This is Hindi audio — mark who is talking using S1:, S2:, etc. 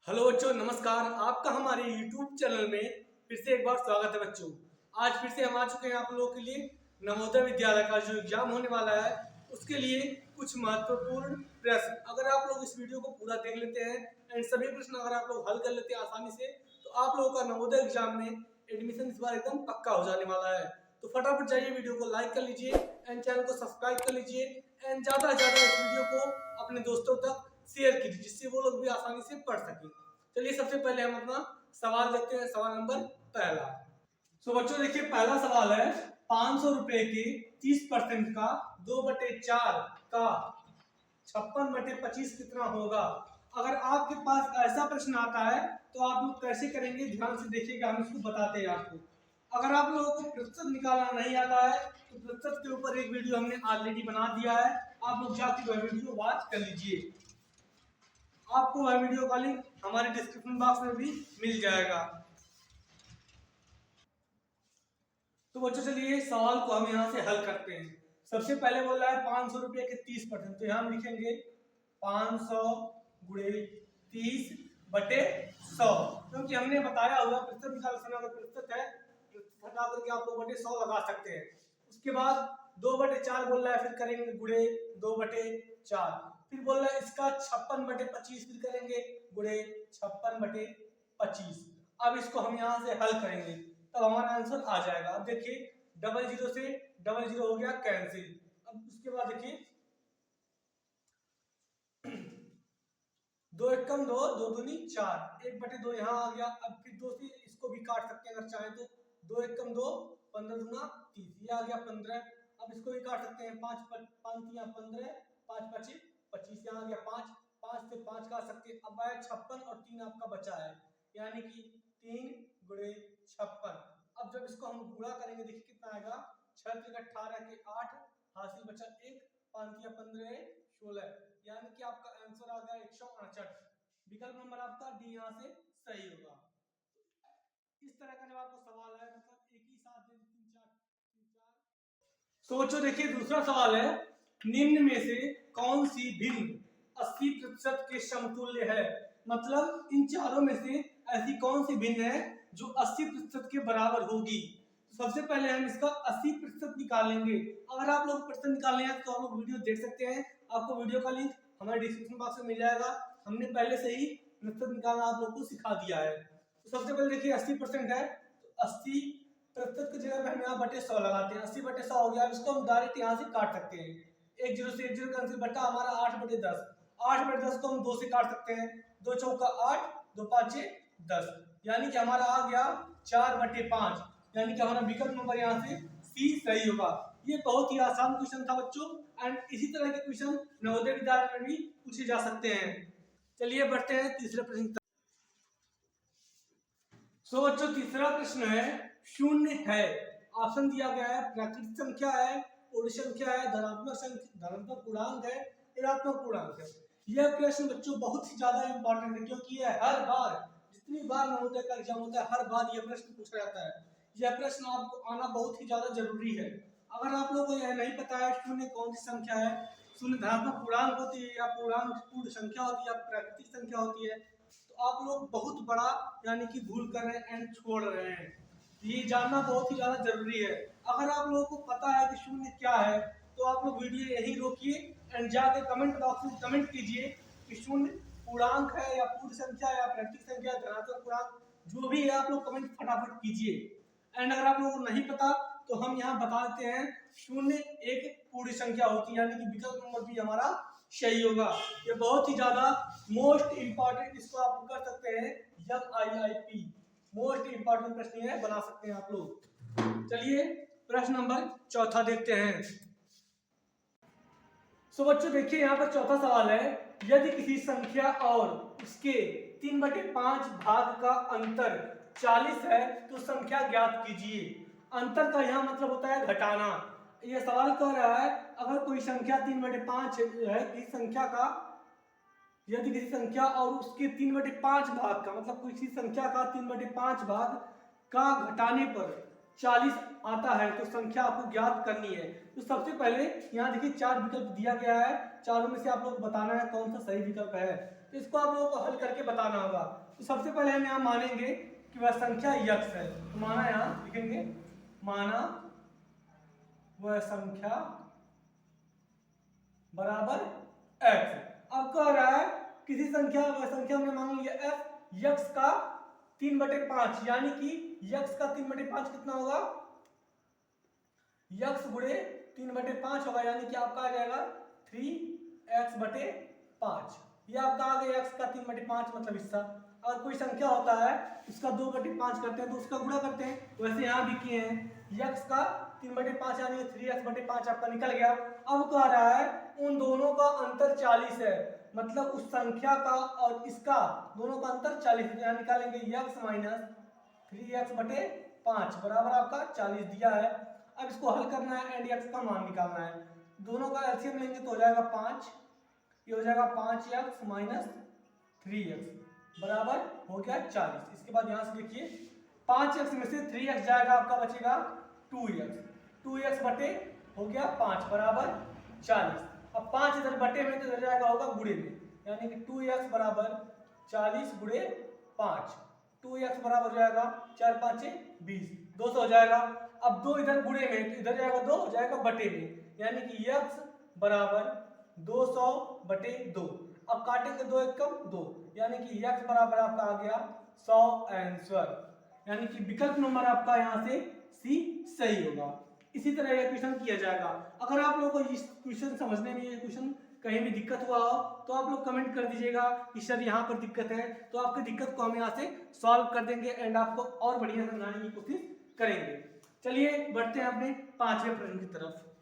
S1: हेलो बच्चों, नमस्कार। आपका हमारे YouTube चैनल में फिर से एक बार स्वागत है बच्चों। आज फिर से हम आ चुके हैं आप लोगों के लिए नवोदय विद्यालय का जो एग्जाम होने वाला है उसके लिए कुछ महत्वपूर्ण प्रश्न। अगर आप लोग इस वीडियो को पूरा देख लेते हैं एंड सभी प्रश्न अगर आप लोग हल कर लेते हैं आसानी से, तो आप लोगों का नवोदय एग्जाम में एडमिशन इस बार एकदम पक्का हो जाने वाला है। तो फटाफट जाइए, वीडियो को लाइक कर लीजिए एंड चैनल को सब्सक्राइब कर लीजिए एंड ज़्यादा से ज़्यादा इस वीडियो को अपने दोस्तों तक शेयर कीजिए जिससे वो लोग भी आसानी से पढ़ सकें। चलिए सबसे पहले हम अपना सवाल देखते हैं। सवाल नंबर पहला। बच्चों देखिए, पहला सवाल है 500 रुपए के 30% का 2/4 का 56/25 कितना होगा। अगर आपके पास ऐसा प्रश्न आता है तो आप लोग कैसे करेंगे, ध्यान से देखिएगा, हम इसको बताते हैं आपको। अगर आप लोगों को प्रतिशत निकालना नहीं आता है तो प्रतिशत के ऊपर एक वीडियो हमने ऑलरेडी बना दिया है, आप लोग जाके वह वीडियो वॉच कर लीजिए। आपको वह वीडियो का लिंक हमारे डिस्क्रिप्शन बॉक्स में भी मिल जाएगा। तो बच्चों चलिए सवाल को हम यहाँ से हल करते हैं। सबसे पहले बोल रहा है 500 रुपये के 30%, तो यहाँ हम लिखेंगे 500 गुणे 30/100, क्योंकि हमने बताया हुआ प्रतिशत निकालते समय अगर प्रतिशत है प्रतिशत हटा करके आप लोग 100 लगा सकते हैं। उसके बाद 2/4 बोल रहा है, फिर करेंगे गुणे 2/4, फिर बोल रहा है इसका 56/25, फिर करेंगे गुणे 56/25। अब इसको हम यहाँ से हल करेंगे तब हमारा आंसर आ जाएगा। अब देखिए 00 से 00 हो गया कैंसिल। अब उसके बाद देखिए 2 1 2, 2 दूनी 4, 1/2 यहाँ आ गया। अब फिर 2 से इसको भी काट सकते हैं अगर चाहे तो, 2 1 2, 15 दूना 30, ये आ गया 15। अब इसको भी काट सकते हैं, 5 5 3 15, 5 5 25, यहाँ आ गया 5, 5 से 5 काट सकते हैं। अब आया 56 और 3 आपका बचा है, यानी कि 3 गुणे 56। अब जब इसको हम गुणा करेंगे देखिए कितना आएगा, 6 × 18 के 8, हासिल बचा 1, 5 × 15 16, यानी कि आपका आंसर आ गया 168। विकल्प नंबर आपका डी यहाँ से सही होगा। इस तरह का जब आपको सवाल है, मतलब एक ही साथ 3 4 सोचो। देखिए दूसरा सवाल है, निम्न में से कौन सी भिन्न 80% के समतुल्य है। मतलब इन चारों में से ऐसी कौन सी भिन्न है जो 80% के बराबर होगी। तो सबसे पहले हम इसका 80% निकालेंगे। अगर आप लोग प्रतिशत निकालने हैं तो आप लोग वीडियो देख सकते हैं, आपको वीडियो का लिंक हमारे डिस्क्रिप्शन बॉक्स में मिल जाएगा। हमने पहले से ही प्रतिशत निकालना आप लोग को सिखा दिया है। तो सबसे पहले देखिए 80% है, तो 80% की जगह पे हम यहाँ बटे 100 लगाते हैं। 80/100 हो गया। इसको हम डायरेक्ट यहाँ से काट सकते हैं, 1 0 से 1 0 कैंसिल, बटा हमारा 8/10। 8/10 को हम 2 से काट सकते हैं, 2 चौका 8, 2 5 10, यानी कि हमारा आ गया 4/5, यानी कि हमारा विकल्प नंबर यहाँ से सी सही होगा। ये बहुत ही आसान क्वेश्चन था बच्चों, एंड इसी तरह के क्वेश्चन नवोदय विद्यालय में भी पूछे जा सकते हैं। चलिए बढ़ते हैं तीसरे प्रश्न। बच्चों तीसरा प्रश्न है, शून्य है। ऑप्शन दिया गया है प्राकृतिक संख्या है, पूर्ण संख्या है, धनात्मक संख्या, धनात्मक पूर्णांक है, ऋणात्मक पूर्णांक है। यह प्रश्न बच्चों बहुत ही ज्यादा इंपॉर्टेंट है, क्योंकि यह हर बार, जितनी बार नवोदय का एग्जाम होता है हर बार यह प्रश्न पूछा जाता है। यह प्रश्न आपको आना बहुत ही ज्यादा जरूरी है। अगर आप लोगों को यह नहीं पता है शून्य कौन सी संख्या है, शून्य धनात्मक पूर्णांक होती है या पूर्णांक पूर्ण संख्या होती है या प्राकृतिक संख्या होती है, तो आप लोग बहुत बड़ा यानी कि भूल कर रहे हैं एंड छोड़ रहे हैं। ये जानना बहुत ही ज्यादा जरूरी है। अगर आप लोगों को पता है कि शून्य क्या है तो आप लोग वीडियो यहीं रोकिए एंड जाके कमेंट बॉक्स में कमेंट कीजिए कि शून्य पूर्णांक है या पूर्ण संख्या या प्राकृतिक संख्या, धनात्मक पूर्णांक, जो भी है आप लोग कमेंट फटाफट कीजिए। एंड अगर आप लोगों को नहीं पता तो हम यहाँ बता देते हैं, शून्य एक पूर्ण संख्या होती है, यानी कि विकल्प नंबर भी हमारा सही होगा। ये बहुत ही ज्यादा मोस्ट इंपॉर्टेंट, इसको आप कर सकते हैं MIIP, मोस्ट इंपॉर्टेंट प्रश्न है, बना सकते हैं आप लोग। चलिए प्रश्न नंबर चौथा देखते हैं। बच्चों देखिए यहाँ पर चौथा सवाल है, यदि किसी संख्या और उसके 3/5 भाग का अंतर 40 है तो संख्या ज्ञात कीजिए। अंतर का यहाँ मतलब होता है घटाना। यह सवाल कह रहा है अगर कोई संख्या 3/5 है, किसी संख्या का, यदि किसी संख्या और उसके 3/5 भाग का, मतलब किसी संख्या का 3/5 भाग का घटाने पर 40 आता है तो संख्या आपको ज्ञात करनी है। तो सबसे पहले यहाँ देखिए 4 विकल्प दिया गया है, चारों में से आप लोग बताना है कौन सा सही विकल्प है। तो इसको आप लोगों को हल करके बताना होगा। तो सबसे पहले हम यहाँ मानेंगे कि वह संख्या यक्स है, तो माना यहाँ लिखेंगे, माना वह संख्या बराबर x। अब कह रहा है किसी संख्या, वह संख्या हमने मान लिया f, यक्स का 3/5, यानी कि यक्स का 3/5 कितना होगा, यक्स गुणे 3/5 होगा, यानी कि आपका आ जाएगा 3x/5। ये आपका आ गया x का 3/5 मतलब हिस्सा। अगर कोई संख्या होता है उसका 2/5 करते हैं तो उसका गुणा करते हैं, वैसे यहाँ भी किए हैं, यक्स का 3/5 यानी 3x/5 आपका निकल गया। अब कह रहा है उन दोनों का अंतर 40 है, मतलब उस संख्या का और इसका दोनों का अंतर 40 है। यहाँ निकालेंगे x माइनस 3x/5 बराबर आपका 40 दिया है। अब इसको हल करना है एंड x का मान निकालना है। दोनों का एलसीएम लेंगे तो हो जाएगा 5, ये हो जाएगा 5x माइनस 3x बराबर हो गया 40। इसके बाद यहाँ से देखिए 5x में से 3x जाएगा, आपका बचेगा 2x बटे हो गया 5 बराबर 40। अब 5 इधर बटे में तो इधर जाएगा होगा गुणे में, यानी कि 2x बराबर 40 गुणे 5, 2x बराबर हो जाएगा 4 5 20, 200 हो जाएगा। अब 2 इधर गुणे में तो इधर जाएगा 2 हो जाएगा बटे में, यानी कि x बराबर 200/2। अब काटेंगे 2 1 कम 2, यानी कि x बराबर आपका आ गया 100 आंसर, यानी कि विकल्प नंबर आपका यहाँ से सी सही होगा। इसी तरह यह क्वेश्चन किया जाएगा। अगर आप लोगों को इस क्वेश्चन समझने में, ये क्वेश्चन कहीं भी दिक्कत हुआ हो तो आप लोग कमेंट कर दीजिएगा कि सर यहाँ पर दिक्कत है, तो आपकी दिक्कत को हम यहाँ से सॉल्व कर देंगे एंड आपको और बढ़िया समझाने की कोशिश करेंगे। चलिए बढ़ते हैं अपने 5वें प्रश्न की तरफ।